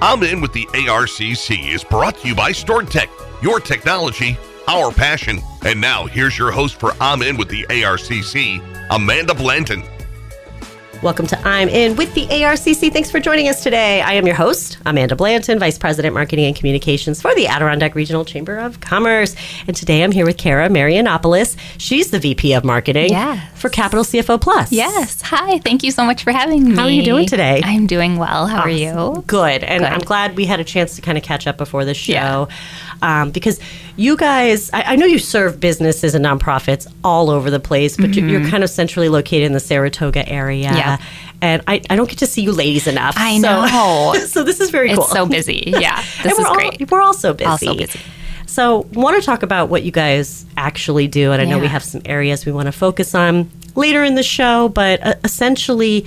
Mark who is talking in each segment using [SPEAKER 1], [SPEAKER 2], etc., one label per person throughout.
[SPEAKER 1] I'm In with the ARCC is brought to you by StoredTech, your technology, our passion. And now here's your host for I'm In with the ARCC, Amanda Blanton.
[SPEAKER 2] Welcome to I'm In with the ARCC. Thanks for joining us today. I am your host, Amanda Blanton, Vice President, Marketing and Communications for the Adirondack Regional Chamber of Commerce. And today I'm here with Cara Maryanopolis. She's the VP of Marketing for Capital CFO Plus.
[SPEAKER 3] Yes. Hi. Thank you so much for having me.
[SPEAKER 2] How are you doing today?
[SPEAKER 3] I'm doing well. How are you?
[SPEAKER 2] Good. And I'm glad we had a chance to kind of catch up before the show. Because you guys, I know you serve businesses and nonprofits all over the place, but you're kind of centrally located in the Saratoga area. Yeah. And I don't get to see you ladies enough.
[SPEAKER 3] I know.
[SPEAKER 2] So this is very cool.
[SPEAKER 3] It's so busy. Yeah. This is great.
[SPEAKER 2] We're all so busy. So want to talk about what you guys actually do. And I know we have some areas we want to focus on later in the show, but essentially,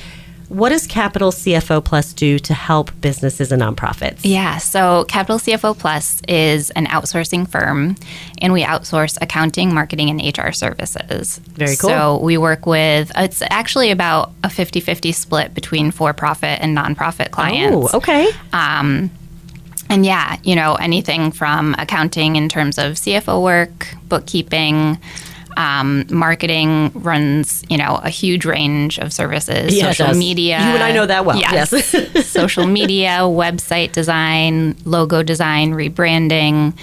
[SPEAKER 2] what does Capital CFO Plus do to help businesses and nonprofits?
[SPEAKER 3] Yeah, so Capital CFO Plus is an outsourcing firm, and we outsource accounting, marketing, and HR services.
[SPEAKER 2] Very cool.
[SPEAKER 3] So we work with, it's actually about a 50-50 split between for-profit and nonprofit clients.
[SPEAKER 2] Oh, okay.
[SPEAKER 3] And yeah, anything from accounting in terms of CFO work, bookkeeping, marketing runs, a huge range of services, social media.
[SPEAKER 2] You and I know that well.
[SPEAKER 3] Yes. Social media, website design, logo design, rebranding,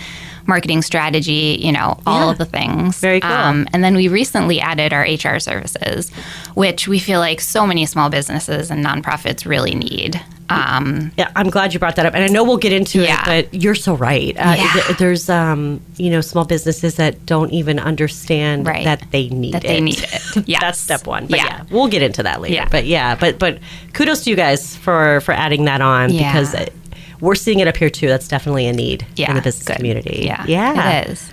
[SPEAKER 3] marketing strategy, all of the things.
[SPEAKER 2] Very cool.
[SPEAKER 3] And then we recently added our HR services, which we feel like so many small businesses and nonprofits really need.
[SPEAKER 2] Yeah, I'm glad you brought that up. And I know we'll get into it, but you're so right. There's, small businesses that don't even understand that they need it.
[SPEAKER 3] They need it. Yes.
[SPEAKER 2] That's step one. But we'll get into that later. But kudos to you guys for adding that on because we're seeing it up here too. That's definitely a need in the business community.
[SPEAKER 3] Yeah, it is.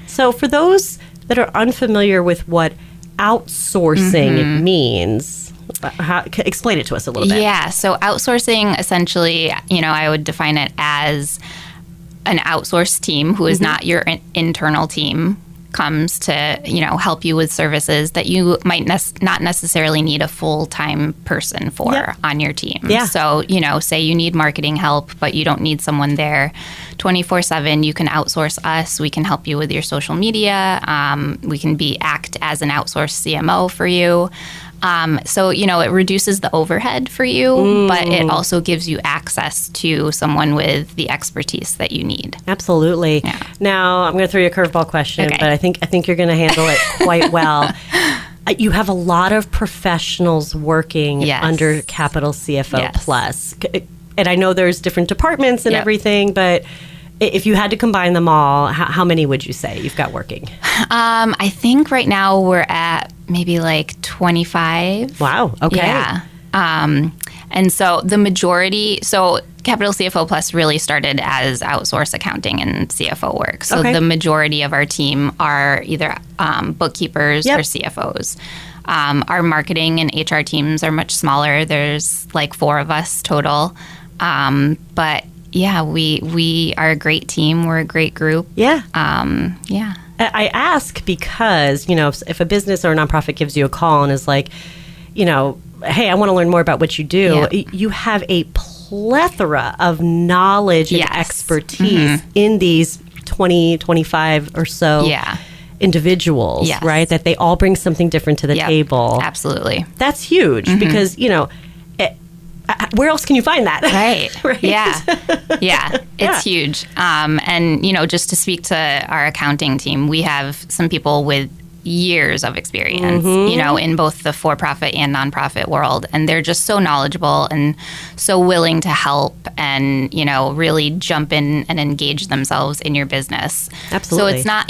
[SPEAKER 2] So for those that are unfamiliar with what outsourcing means, explain it to us a little bit.
[SPEAKER 3] Yeah, so outsourcing essentially, I would define it as an outsourced team who is not your internal team comes to, help you with services that you might not necessarily need a full-time person for on your team. Yeah. So, say you need marketing help, but you don't need someone there 24/7, you can outsource us. We can help you with your social media. We can act as an outsourced CMO for you. So, it reduces the overhead for you, but it also gives you access to someone with the expertise that you need.
[SPEAKER 2] Absolutely. Yeah. Now, I'm going to throw you a curveball question, but I think you're going to handle it quite well. You have a lot of professionals working under Capital CFO Plus. And I know there's different departments and everything, but if you had to combine them all, how many would you say you've got working?
[SPEAKER 3] I think right now we're at maybe like 25.
[SPEAKER 2] Wow. Okay.
[SPEAKER 3] Yeah. And so the majority, Capital CFO Plus really started as outsource accounting and CFO work. So the majority of our team are either bookkeepers or CFOs. Our marketing and HR teams are much smaller. There's like 4 of us total. But yeah, we are a great team. We're a great group.
[SPEAKER 2] Yeah. I ask because, if a business or a nonprofit gives you a call and is like, hey, I want to learn more about what you do, you have a plethora of knowledge and expertise in these 20, 25 or so individuals, right? That they all bring something different to the table.
[SPEAKER 3] Absolutely.
[SPEAKER 2] That's huge because, where else can you find that?
[SPEAKER 3] Right. Yeah. It's huge. And, just to speak to our accounting team, we have some people with years of experience, in both the for-profit and nonprofit world. And they're just so knowledgeable and so willing to help and, really jump in and engage themselves in your business.
[SPEAKER 2] Absolutely.
[SPEAKER 3] So it's not,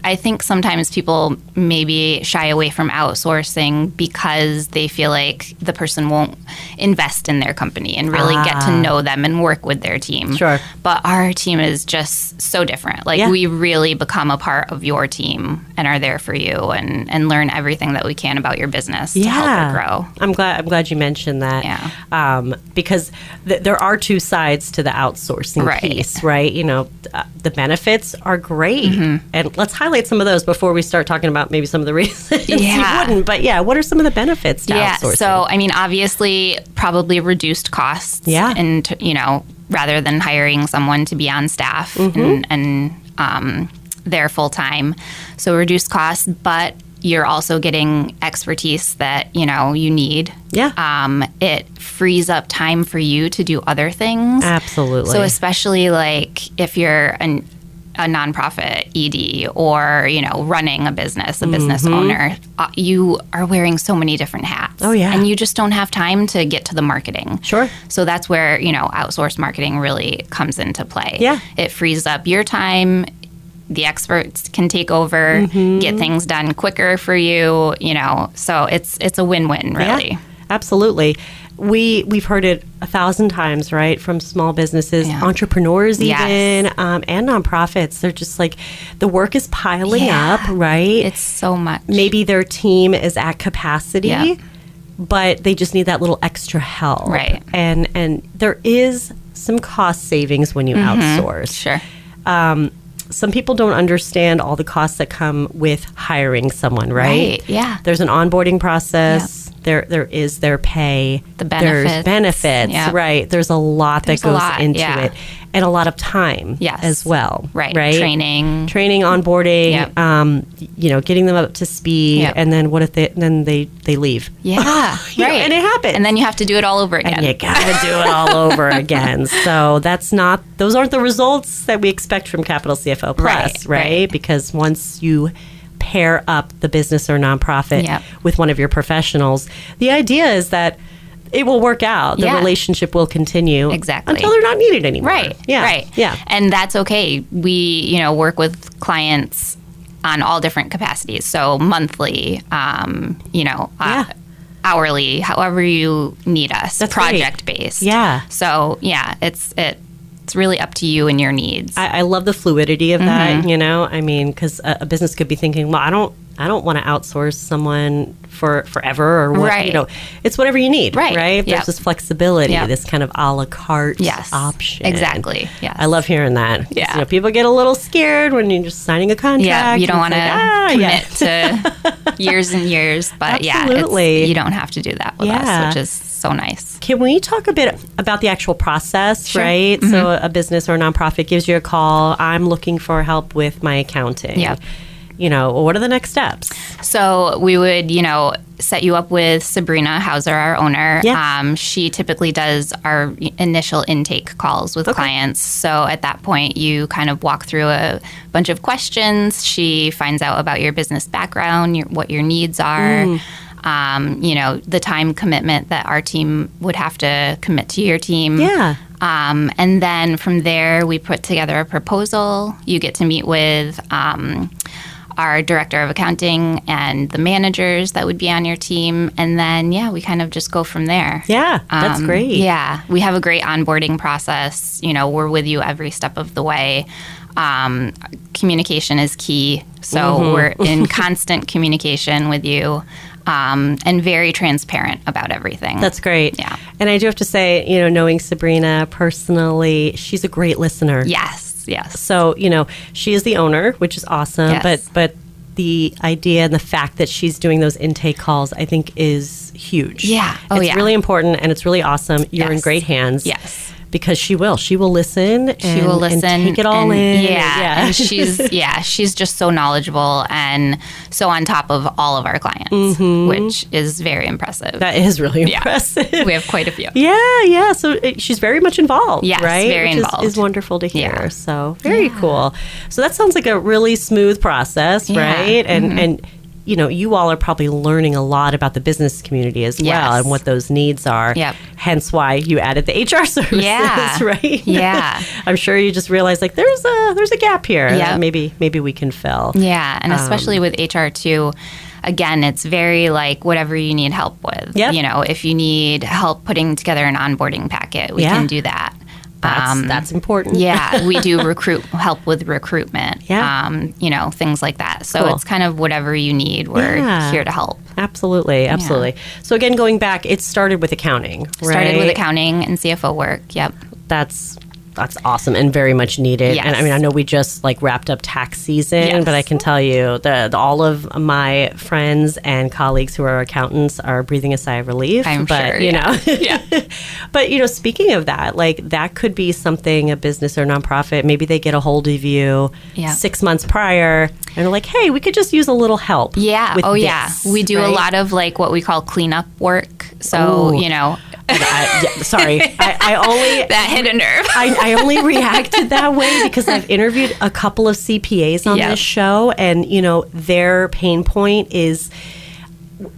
[SPEAKER 3] I think sometimes people maybe shy away from outsourcing because they feel like the person won't invest in their company and really get to know them and work with their team.
[SPEAKER 2] Sure.
[SPEAKER 3] But our team is just so different. Like we really become a part of your team and are there for you and learn everything that we can about your business to help it grow.
[SPEAKER 2] I'm glad you mentioned that.
[SPEAKER 3] Yeah.
[SPEAKER 2] Because there are two sides to the outsourcing piece, right? The benefits are great. And let's highlight some of those before we start talking about maybe some of the reasons you wouldn't. But what are some of the benefits to outsourcing?
[SPEAKER 3] So, obviously, probably reduced costs. And, rather than hiring someone to be on staff and there full time. So reduced costs, but you're also getting expertise that, you need.
[SPEAKER 2] Yeah.
[SPEAKER 3] It frees up time for you to do other things.
[SPEAKER 2] Absolutely.
[SPEAKER 3] So especially like if you're a nonprofit ED or, running a business owner, you are wearing so many different hats.
[SPEAKER 2] Oh, yeah.
[SPEAKER 3] And you just don't have time to get to the marketing.
[SPEAKER 2] Sure.
[SPEAKER 3] So that's where, outsourced marketing really comes into play.
[SPEAKER 2] Yeah.
[SPEAKER 3] It frees up your time. The experts can take over, get things done quicker for you, so it's a win-win, really.
[SPEAKER 2] Yeah, absolutely. We've heard it 1,000 times, right, from small businesses, entrepreneurs even, and nonprofits. They're just like, the work is piling up, right?
[SPEAKER 3] It's so much.
[SPEAKER 2] Maybe their team is at capacity, but they just need that little extra help.
[SPEAKER 3] Right.
[SPEAKER 2] And there is some cost savings when you outsource.
[SPEAKER 3] Sure.
[SPEAKER 2] Some people don't understand all the costs that come with hiring someone, right?
[SPEAKER 3] Yeah.
[SPEAKER 2] There's an onboarding process. There is their pay.
[SPEAKER 3] The benefits.
[SPEAKER 2] There's benefits, right? There's a lot that goes into it. And a lot of time as well.
[SPEAKER 3] Right.
[SPEAKER 2] Training, onboarding, getting them up to speed. And then what if they leave?
[SPEAKER 3] Yeah. Right.
[SPEAKER 2] And it happens.
[SPEAKER 3] And then you have to do it all over again.
[SPEAKER 2] And you got to do it all over again. So those aren't the results that we expect from Capital CFO Plus, right? Because once you pair up the business or nonprofit with one of your professionals, the idea is that it will work out. The relationship will continue until they're not needed anymore.
[SPEAKER 3] Right.
[SPEAKER 2] Yeah.
[SPEAKER 3] Right.
[SPEAKER 2] Yeah.
[SPEAKER 3] And that's okay. We, work with clients on all different capacities. So monthly, hourly, however you need us.
[SPEAKER 2] That's
[SPEAKER 3] project based.
[SPEAKER 2] Yeah.
[SPEAKER 3] So it's really up to you and your needs.
[SPEAKER 2] I love the fluidity of that, because a business could be thinking, well, I don't want to outsource someone for forever or what, it's whatever you need, right? There's this flexibility, this kind of a la carte option.
[SPEAKER 3] Exactly. Yes.
[SPEAKER 2] I love hearing that.
[SPEAKER 3] Yeah.
[SPEAKER 2] People get a little scared when you're just signing a contract.
[SPEAKER 3] Yeah, you don't want to commit to years and years, but you don't have to do that with us, which is so nice.
[SPEAKER 2] Can we talk a bit about the actual process, right? So a business or a nonprofit gives you a call. I'm looking for help with my accounting.
[SPEAKER 3] Yep.
[SPEAKER 2] What are the next steps?
[SPEAKER 3] So we would, set you up with Sabrina Hauser, our owner.
[SPEAKER 2] Yes.
[SPEAKER 3] She typically does our initial intake calls with clients. So at that point, you kind of walk through a bunch of questions. She finds out about your business background, what your needs are. The time commitment that our team would have to commit to your team.
[SPEAKER 2] Yeah.
[SPEAKER 3] And then from there, we put together a proposal. You get to meet with our director of accounting and the managers that would be on your team. And then, we kind of just go from there. Yeah,
[SPEAKER 2] that's great.
[SPEAKER 3] Yeah, we have a great onboarding process. We're with you every step of the way. Communication is key. So we're in constant communication with you. And very transparent about everything.
[SPEAKER 2] That's great.
[SPEAKER 3] Yeah.
[SPEAKER 2] And I do have to say, knowing Sabrina personally, she's a great listener.
[SPEAKER 3] Yes.
[SPEAKER 2] So, she is the owner, which is awesome.
[SPEAKER 3] Yes.
[SPEAKER 2] But the idea and the fact that she's doing those intake calls, I think, is huge.
[SPEAKER 3] Yeah.
[SPEAKER 2] It's really important and it's really awesome. You're in great hands.
[SPEAKER 3] Yes.
[SPEAKER 2] Because she will listen. And take it all in.
[SPEAKER 3] Yeah. And she's just so knowledgeable and so on top of all of our clients, which is very impressive.
[SPEAKER 2] That is really impressive.
[SPEAKER 3] We have quite a few.
[SPEAKER 2] Yeah. So she's very much involved,
[SPEAKER 3] yes,
[SPEAKER 2] right?
[SPEAKER 3] very
[SPEAKER 2] Which
[SPEAKER 3] involved.
[SPEAKER 2] Is wonderful to hear.
[SPEAKER 3] Yeah.
[SPEAKER 2] So very cool. So that sounds like a really smooth process, right? And you all are probably learning a lot about the business community as well and what those needs are.
[SPEAKER 3] Yep.
[SPEAKER 2] Hence why you added the HR services, right?
[SPEAKER 3] Yeah.
[SPEAKER 2] I'm sure you just realized there's a gap here that maybe we can fill.
[SPEAKER 3] Yeah, and especially with HR too. Again, it's very whatever you need help with.
[SPEAKER 2] Yep.
[SPEAKER 3] If you need help putting together an onboarding packet, we can do that.
[SPEAKER 2] That's important.
[SPEAKER 3] Yeah, we do help with recruitment.
[SPEAKER 2] Yeah.
[SPEAKER 3] Things like that. So it's kind of whatever you need. We're here to help.
[SPEAKER 2] Absolutely. So again, going back, it started with accounting, right?
[SPEAKER 3] Started with accounting and CFO work. Yep.
[SPEAKER 2] That's That's awesome and very much needed.
[SPEAKER 3] Yes.
[SPEAKER 2] And I mean, I know we just like wrapped up tax season,
[SPEAKER 3] Yes.
[SPEAKER 2] but I can tell you that all of my friends and colleagues who are accountants are breathing a sigh of relief.
[SPEAKER 3] I'm
[SPEAKER 2] but,
[SPEAKER 3] sure,
[SPEAKER 2] you know,
[SPEAKER 3] yeah.
[SPEAKER 2] but you know, speaking of that, like that could be something a business or nonprofit, maybe they get a hold of you 6 months prior and they're like, hey, we could just use a little help.
[SPEAKER 3] Yeah.
[SPEAKER 2] With this,
[SPEAKER 3] yeah. We do
[SPEAKER 2] right?
[SPEAKER 3] a lot of like what we call cleanup work. So, you know,
[SPEAKER 2] sorry, I only
[SPEAKER 3] that hit a nerve.
[SPEAKER 2] I only reacted that way because I've interviewed a couple of CPAs on this show, and you know their pain point is,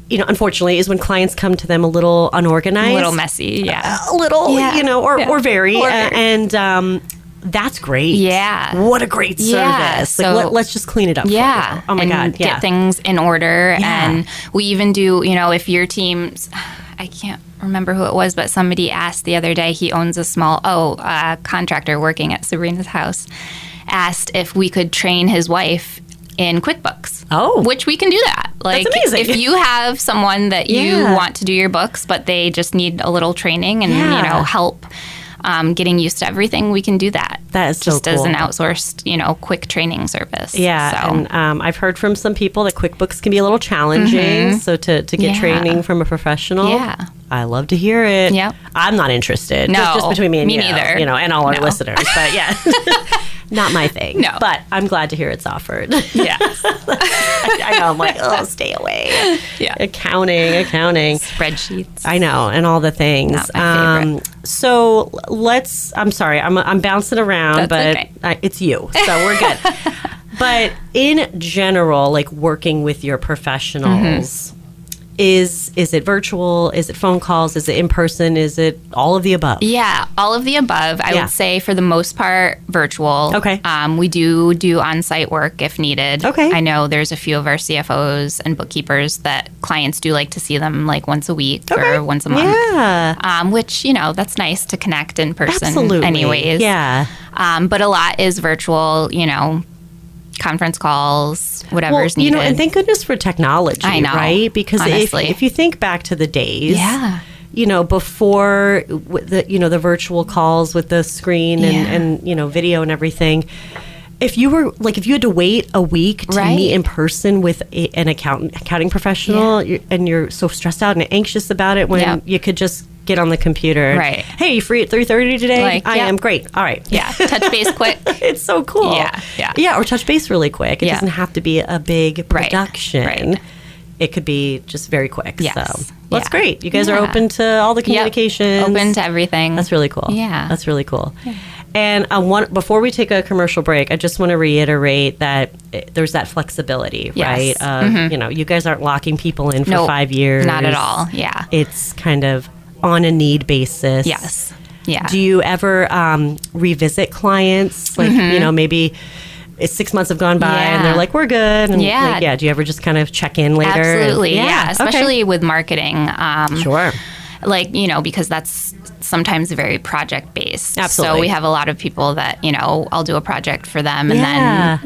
[SPEAKER 2] you know, unfortunately, is when clients come to them a little unorganized,
[SPEAKER 3] A little messy,
[SPEAKER 2] a little, you know, or very, and that's great.
[SPEAKER 3] Yeah.
[SPEAKER 2] What a great service.
[SPEAKER 3] Yeah.
[SPEAKER 2] Like, let's just clean it up.
[SPEAKER 3] Yeah.
[SPEAKER 2] For you. Oh my God.
[SPEAKER 3] Get things in order.
[SPEAKER 2] Yeah.
[SPEAKER 3] And we even do, you know, if your team's, I can't remember who it was, but somebody asked the other day, he owns a small, contractor working at Sabrina's house, asked if we could train his wife in QuickBooks.
[SPEAKER 2] Oh.
[SPEAKER 3] Which we can do that. Like,
[SPEAKER 2] That's amazing.
[SPEAKER 3] if you have someone that you want to do your books, but they just need a little training and, you know, help getting used to everything, we can do that.
[SPEAKER 2] That is
[SPEAKER 3] just
[SPEAKER 2] so cool.
[SPEAKER 3] as an outsourced, you know, quick training service.
[SPEAKER 2] Yeah,
[SPEAKER 3] So.
[SPEAKER 2] and I've heard from some people that QuickBooks can be a little challenging. So to get training from a professional, I love to hear it.
[SPEAKER 3] Yep.
[SPEAKER 2] I'm not interested.
[SPEAKER 3] No,
[SPEAKER 2] just between me and you,
[SPEAKER 3] neither.
[SPEAKER 2] You know, and all our listeners. But yeah, not my thing.
[SPEAKER 3] No.
[SPEAKER 2] But I'm glad to hear it's offered.
[SPEAKER 3] Yeah.
[SPEAKER 2] I know. I'm like, oh, stay away.
[SPEAKER 3] Yeah.
[SPEAKER 2] Accounting.
[SPEAKER 3] Spreadsheets.
[SPEAKER 2] I know, and all the things.
[SPEAKER 3] Not my favorite.
[SPEAKER 2] So I'm sorry, I'm bouncing around,
[SPEAKER 3] That's
[SPEAKER 2] but
[SPEAKER 3] okay.
[SPEAKER 2] It's you, so we're good. But in general, like working with your professionals, is it virtual? Is it phone calls? Is it in person? Is it all of the above?
[SPEAKER 3] Yeah, all of the above. I would say for the most part, virtual.
[SPEAKER 2] Okay.
[SPEAKER 3] We do on-site work if needed.
[SPEAKER 2] Okay.
[SPEAKER 3] I know there's a few of our CFOs and bookkeepers that clients do like to see them like once a week or once a month.
[SPEAKER 2] Yeah.
[SPEAKER 3] Which, you know, that's nice to connect in person
[SPEAKER 2] Absolutely.
[SPEAKER 3] anyways.
[SPEAKER 2] Yeah.
[SPEAKER 3] But a lot is virtual, you know, conference calls, whatever's needed.
[SPEAKER 2] You know, and thank goodness for technology,
[SPEAKER 3] I know,
[SPEAKER 2] right? Because
[SPEAKER 3] honestly.
[SPEAKER 2] if you think back to the days,
[SPEAKER 3] Yeah.
[SPEAKER 2] you know, before the virtual calls with the screen and you know, video and everything, if you had to wait a week to meet in person with an accounting professional, and you're so stressed out and anxious about it when you could just get on the computer.
[SPEAKER 3] Right.
[SPEAKER 2] Hey, you free at 3:30 today?
[SPEAKER 3] Like,
[SPEAKER 2] I am. Great. All right.
[SPEAKER 3] Yeah. Touch base quick.
[SPEAKER 2] It's so cool. Yeah, or touch base really quick. It doesn't have to be a big production.
[SPEAKER 3] Right.
[SPEAKER 2] It could be just very quick.
[SPEAKER 3] Yes.
[SPEAKER 2] So that's great. You guys are open to all the communications.
[SPEAKER 3] Open to everything.
[SPEAKER 2] That's really cool.
[SPEAKER 3] Yeah.
[SPEAKER 2] That's really cool. Yeah. And before we take a commercial break, I just want to reiterate that there's that flexibility, right? You know, you guys aren't locking people in for 5 years.
[SPEAKER 3] Not at all. Yeah.
[SPEAKER 2] It's kind of on a need basis.
[SPEAKER 3] Yes. Yeah.
[SPEAKER 2] Do you ever revisit clients? Like, you know, maybe it's 6 months have gone by and they're like, we're good. And like, do you ever just kind of check in later?
[SPEAKER 3] Absolutely. Yeah. Especially
[SPEAKER 2] okay.
[SPEAKER 3] with marketing.
[SPEAKER 2] Sure.
[SPEAKER 3] Like, you know, because that's sometimes very project based.
[SPEAKER 2] Absolutely.
[SPEAKER 3] So we have a lot of people that, you know, I'll do a project for them and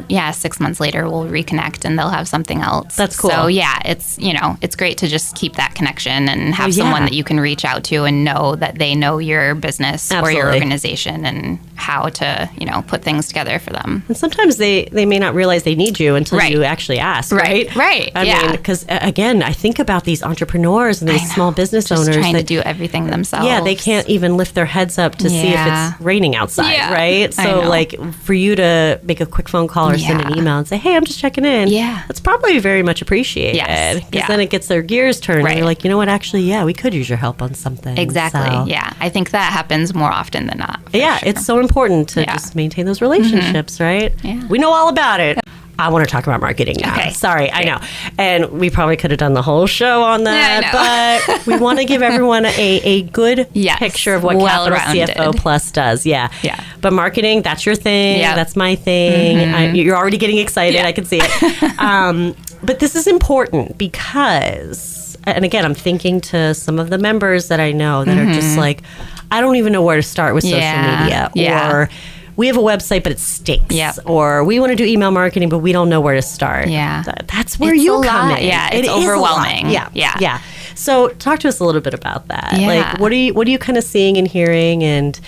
[SPEAKER 3] then 6 months later we'll reconnect and they'll have something else.
[SPEAKER 2] That's cool.
[SPEAKER 3] So yeah, it's, you know, it's great to just keep that connection and have someone that you can reach out to and know that they know your business or your organization and how to, you know, put things together for them.
[SPEAKER 2] And sometimes they may not realize they need you until you actually ask, right?
[SPEAKER 3] Right.
[SPEAKER 2] I mean, because again, I think about these entrepreneurs and these small business owners
[SPEAKER 3] trying to do everything themselves.
[SPEAKER 2] Yeah, they can't even lift their heads up to see if it's raining outside, right? So like for you to make a quick phone call or send an email and say, hey, I'm just checking in.
[SPEAKER 3] Yeah.
[SPEAKER 2] That's probably very much appreciated.
[SPEAKER 3] Yes.
[SPEAKER 2] Because then it gets their gears turned and you're like, you know what, actually, we could use your help on something.
[SPEAKER 3] Exactly.
[SPEAKER 2] So.
[SPEAKER 3] Yeah. I think that happens more often than not.
[SPEAKER 2] Yeah, it's so important to just maintain those relationships, right? Yeah. We know all about it. I want to talk about marketing now. Okay. Sorry, I know. And we probably could have done the whole show on that, but we want to give everyone a good picture of what Capital CFO Plus does. Yeah. But marketing, that's your thing. Yeah. That's my thing. You're already getting excited. I can see it. But this is important because, and again, I'm thinking to some of the members that I know that are just like, I don't even know where to start with social media. Or we have a website, but it stinks. Or we want to do email marketing, but we don't know where to start. That's where you come in.
[SPEAKER 3] Yeah, it's overwhelming.
[SPEAKER 2] Yeah. So talk to us a little bit about that. Like, what are you kind of seeing and hearing, and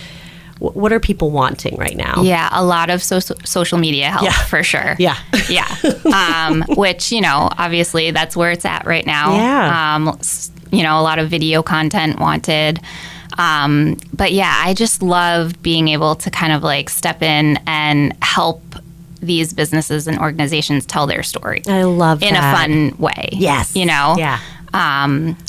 [SPEAKER 2] what are people wanting right now?
[SPEAKER 3] Yeah, a lot of social media help for sure.
[SPEAKER 2] Yeah.
[SPEAKER 3] Which, obviously that's where it's at right now.
[SPEAKER 2] Yeah.
[SPEAKER 3] A lot of video content wanted. But yeah, I just love being able to kind of like step in and help these businesses and organizations tell their story.
[SPEAKER 2] I love
[SPEAKER 3] in
[SPEAKER 2] that.
[SPEAKER 3] a fun way.
[SPEAKER 2] Yes.
[SPEAKER 3] Yeah.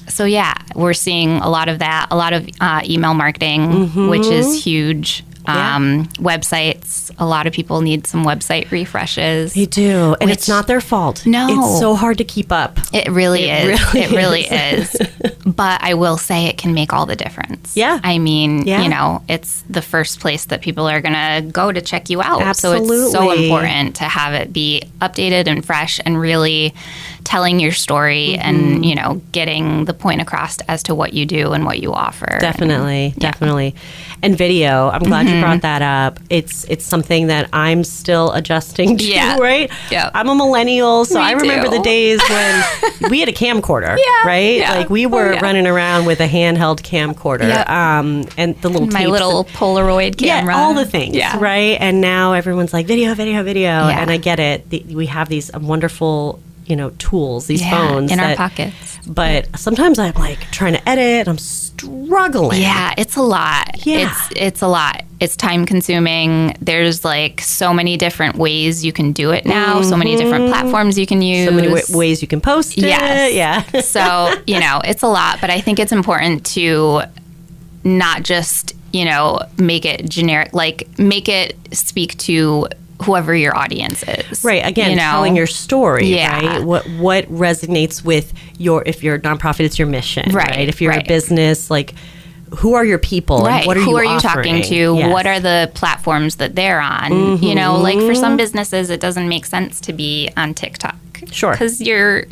[SPEAKER 3] So yeah, we're seeing a lot of that, a lot of email marketing, which is huge. Websites, a lot of people need some website refreshes.
[SPEAKER 2] They do. And it's not their fault.
[SPEAKER 3] No.
[SPEAKER 2] It's so hard to keep up.
[SPEAKER 3] It really is. It really is. But I will say it can make all the difference.
[SPEAKER 2] Yeah.
[SPEAKER 3] I mean, it's the first place that people are going to go to check you out.
[SPEAKER 2] Absolutely.
[SPEAKER 3] So it's so important to have it be updated and fresh and really telling your story and, getting the point across as to what you do and what you offer.
[SPEAKER 2] Definitely. And video, I'm glad you brought that up. It's something that I'm still adjusting to, right?
[SPEAKER 3] Yeah.
[SPEAKER 2] I'm a millennial, so I remember
[SPEAKER 3] too.
[SPEAKER 2] the days when we had a camcorder, right?
[SPEAKER 3] Yeah.
[SPEAKER 2] Like we were running around with a handheld camcorder, and the little
[SPEAKER 3] my
[SPEAKER 2] tapes
[SPEAKER 3] little Polaroid camera.
[SPEAKER 2] all the things, right? And now everyone's like video,
[SPEAKER 3] Yeah.
[SPEAKER 2] and I get it. We have these wonderful, tools, these phones
[SPEAKER 3] in our pockets.
[SPEAKER 2] But sometimes I'm like trying to edit. I'm struggling.
[SPEAKER 3] Yeah, it's a lot.
[SPEAKER 2] Yeah.
[SPEAKER 3] It's a lot. It's time consuming. There's like so many different ways you can do it now. So many different platforms you can use.
[SPEAKER 2] So many ways you can post it.
[SPEAKER 3] Yes.
[SPEAKER 2] Yeah.
[SPEAKER 3] So, it's a lot, but I think it's important to not just, make it generic, like make it speak to whoever your audience is.
[SPEAKER 2] Right. Again, telling your story, right? What resonates with if you're a nonprofit, it's your mission, right? If you're a business, like who are your people?
[SPEAKER 3] Right.
[SPEAKER 2] And what are
[SPEAKER 3] who
[SPEAKER 2] you
[SPEAKER 3] are you
[SPEAKER 2] offering?
[SPEAKER 3] talking to?
[SPEAKER 2] Yes.
[SPEAKER 3] What are the platforms that they're on? Like for some businesses, it doesn't make sense to be on TikTok.
[SPEAKER 2] Sure.
[SPEAKER 3] Because your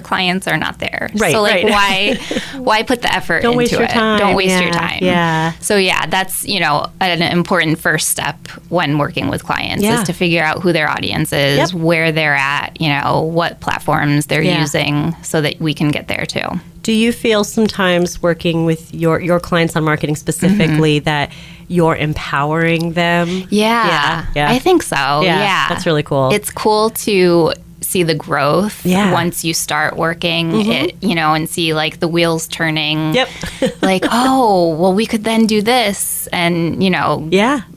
[SPEAKER 3] clients are not there.
[SPEAKER 2] Right,
[SPEAKER 3] so like
[SPEAKER 2] right.
[SPEAKER 3] why put the effort
[SPEAKER 2] Don't
[SPEAKER 3] into
[SPEAKER 2] waste your
[SPEAKER 3] it?
[SPEAKER 2] time.
[SPEAKER 3] Don't waste your time.
[SPEAKER 2] Yeah.
[SPEAKER 3] So that's, an important first step when working with clients is to figure out who their audience is, where they're at, what platforms they're using so that we can get there too.
[SPEAKER 2] Do you feel sometimes working with your clients on marketing specifically that you're empowering them?
[SPEAKER 3] Yeah. I think so. Yeah.
[SPEAKER 2] That's really cool.
[SPEAKER 3] It's cool to see the growth once you start working it, and see like the wheels turning.
[SPEAKER 2] Yep.
[SPEAKER 3] Like, we could then do this and,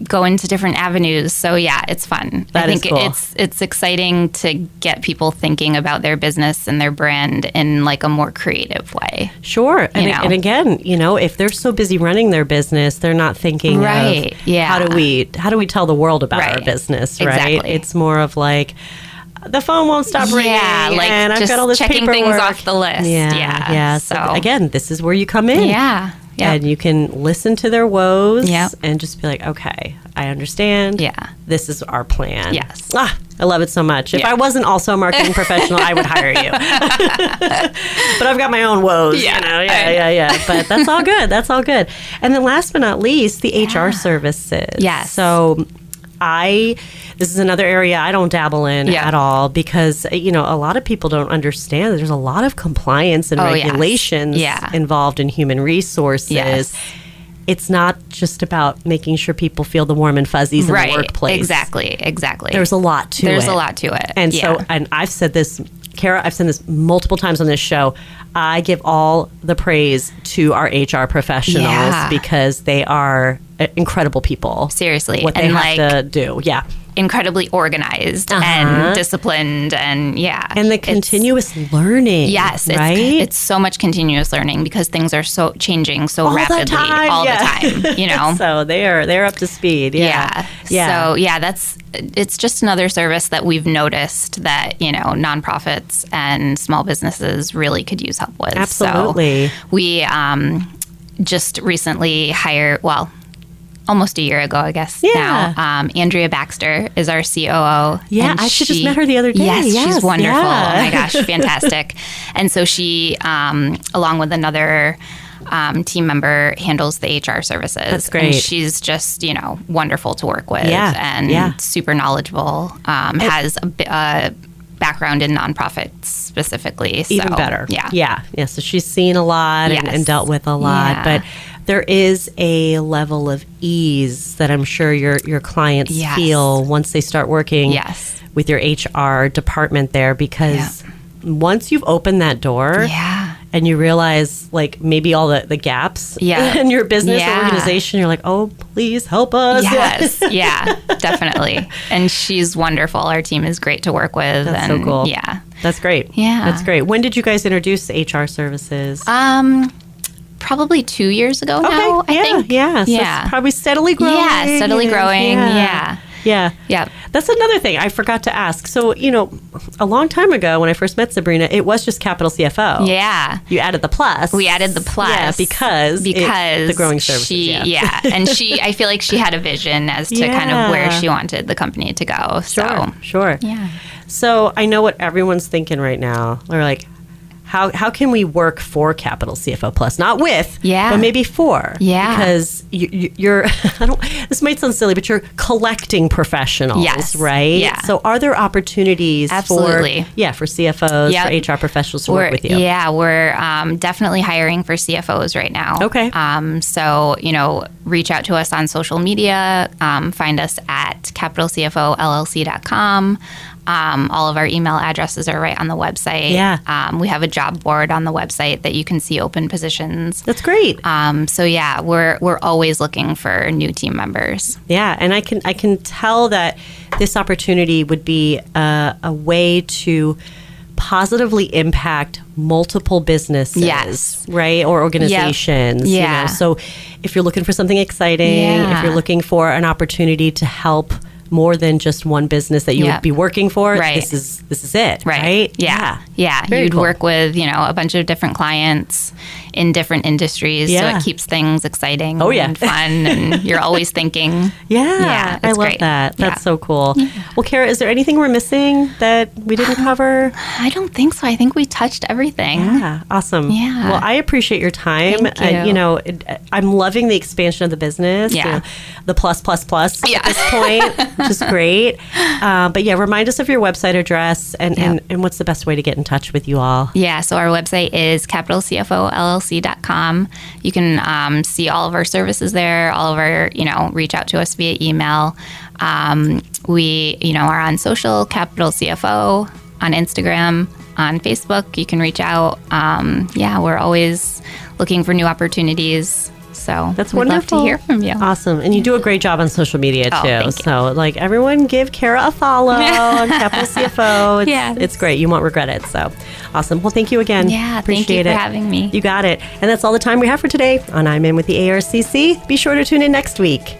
[SPEAKER 3] go into different avenues. So it's fun. I think
[SPEAKER 2] is cool.
[SPEAKER 3] It's exciting to get people thinking about their business and their brand in like a more creative way.
[SPEAKER 2] Sure. And again, if they're so busy running their business, they're not thinking of how do we tell the world about our business, right?
[SPEAKER 3] Exactly.
[SPEAKER 2] It's more of like the phone won't stop ringing, and I've got all this
[SPEAKER 3] checking
[SPEAKER 2] paperwork.
[SPEAKER 3] things off the list. Yeah.
[SPEAKER 2] So again, this is where you come in.
[SPEAKER 3] Yeah.
[SPEAKER 2] And you can listen to their woes and just be like, okay, I understand.
[SPEAKER 3] Yeah.
[SPEAKER 2] This is our plan.
[SPEAKER 3] Yes.
[SPEAKER 2] I love it so much. If I wasn't also a marketing professional, I would hire you. But I've got my own woes. Yeah. But that's all good. And then last but not least, the HR services.
[SPEAKER 3] Yes.
[SPEAKER 2] So this is another area I don't dabble in at all because, a lot of people don't understand that there's a lot of compliance and regulations involved in human resources.
[SPEAKER 3] Yes.
[SPEAKER 2] It's not just about making sure people feel the warm and fuzzies in the workplace.
[SPEAKER 3] Exactly.
[SPEAKER 2] There's a lot to it. And so, and I've said this, Cara, I've said this multiple times on this show. I give all the praise to our HR professionals because they are incredible people.
[SPEAKER 3] Seriously.
[SPEAKER 2] What they have to do. Yeah.
[SPEAKER 3] Incredibly organized and disciplined and
[SPEAKER 2] and the continuous learning.
[SPEAKER 3] Yes,
[SPEAKER 2] right?
[SPEAKER 3] It's so much continuous learning because things are so changing so rapidly all the time.
[SPEAKER 2] So they're up to speed. Yeah.
[SPEAKER 3] So it's just another service that we've noticed that nonprofits and small businesses really could use help with.
[SPEAKER 2] Absolutely.
[SPEAKER 3] So we just recently hired almost a year ago, I guess now. Andrea Baxter is our COO.
[SPEAKER 2] Yeah, I just met her the other day.
[SPEAKER 3] Yes, she's wonderful. Yeah. Oh my gosh, fantastic. And so she, along with another team member, handles the HR services.
[SPEAKER 2] That's great.
[SPEAKER 3] And she's just, wonderful to work with and super knowledgeable, has a background in nonprofits specifically.
[SPEAKER 2] Even better.
[SPEAKER 3] Yeah.
[SPEAKER 2] So she's seen a lot and dealt with a lot. But there is a level of ease that I'm sure your clients feel once they start working with your HR department there, because once you've opened that door and you realize like maybe all the gaps in your business or organization, you're like, oh, please help us.
[SPEAKER 3] Yes. Definitely. And she's wonderful. Our team is great to work with.
[SPEAKER 2] That's so cool.
[SPEAKER 3] Yeah.
[SPEAKER 2] That's great.
[SPEAKER 3] Yeah.
[SPEAKER 2] That's great. When did you guys introduce HR services?
[SPEAKER 3] Probably 2 years ago now, I think.
[SPEAKER 2] Yeah. So it's probably steadily growing.
[SPEAKER 3] Yeah, steadily growing. Yeah.
[SPEAKER 2] That's another thing I forgot to ask. So, a long time ago when I first met Sabrina, it was just Capital CFO.
[SPEAKER 3] Yeah.
[SPEAKER 2] You added the plus.
[SPEAKER 3] We added the plus.
[SPEAKER 2] Yeah, because it's the growing services.
[SPEAKER 3] And I feel like she had a vision as to kind of where she wanted the company to go.
[SPEAKER 2] Sure.
[SPEAKER 3] Yeah.
[SPEAKER 2] So I know what everyone's thinking right now. They're like, how can we work for Capital CFO Plus? Not with, but maybe for. Yeah. Because you're, this might sound silly, but you're collecting professionals, right?
[SPEAKER 3] Yeah.
[SPEAKER 2] So are there opportunities for CFOs, for HR professionals to work with you?
[SPEAKER 3] Yeah, we're definitely hiring for CFOs right now.
[SPEAKER 2] Okay.
[SPEAKER 3] So, reach out to us on social media, find us at capitalcfollc.com. All of our email addresses are right on the website.
[SPEAKER 2] Yeah.
[SPEAKER 3] We have a job board on the website that you can see open positions.
[SPEAKER 2] That's great.
[SPEAKER 3] We're always looking for new team members.
[SPEAKER 2] Yeah, and I can tell that this opportunity would be a way to positively impact multiple businesses, right? Or organizations.
[SPEAKER 3] Yeah.
[SPEAKER 2] So if you're looking for something exciting, if you're looking for an opportunity to help more than just one business that you would be working for, this is it, right?
[SPEAKER 3] Yeah.
[SPEAKER 2] Very
[SPEAKER 3] You'd
[SPEAKER 2] cool.
[SPEAKER 3] work with, a bunch of different clients in different industries, so it keeps things exciting and fun, and you're always thinking.
[SPEAKER 2] I love
[SPEAKER 3] great.
[SPEAKER 2] that. That's so cool. Well, Cara, is there anything we're missing that we didn't cover?
[SPEAKER 3] I don't think so. I think we touched everything.
[SPEAKER 2] Yeah, awesome.
[SPEAKER 3] Yeah.
[SPEAKER 2] Well, I appreciate your time.
[SPEAKER 3] Thank you.
[SPEAKER 2] I'm loving the expansion of the business.
[SPEAKER 3] Yeah.
[SPEAKER 2] The plus at this point, which is great. But remind us of your website address and what's the best way to get in touch with you all.
[SPEAKER 3] Yeah, so our website is capitalcfollc.com. You can see all of our services there, all of our, reach out to us via email. We, are on social, Capital CFO, on Instagram, on Facebook. You can reach out. We're always looking for new opportunities. So
[SPEAKER 2] that's
[SPEAKER 3] we'd
[SPEAKER 2] wonderful.
[SPEAKER 3] Love to hear from you.
[SPEAKER 2] Awesome. And you do a great job on social media too.
[SPEAKER 3] Thank you.
[SPEAKER 2] So everyone give Cara a follow on Capital CFO. It's great. You won't regret it. So awesome. Well, thank you again.
[SPEAKER 3] Yeah,
[SPEAKER 2] Appreciate
[SPEAKER 3] thank you
[SPEAKER 2] it.
[SPEAKER 3] for having me.
[SPEAKER 2] You got it. And that's all the time we have for today on I'm In with the ARCC. Be sure to tune in next week.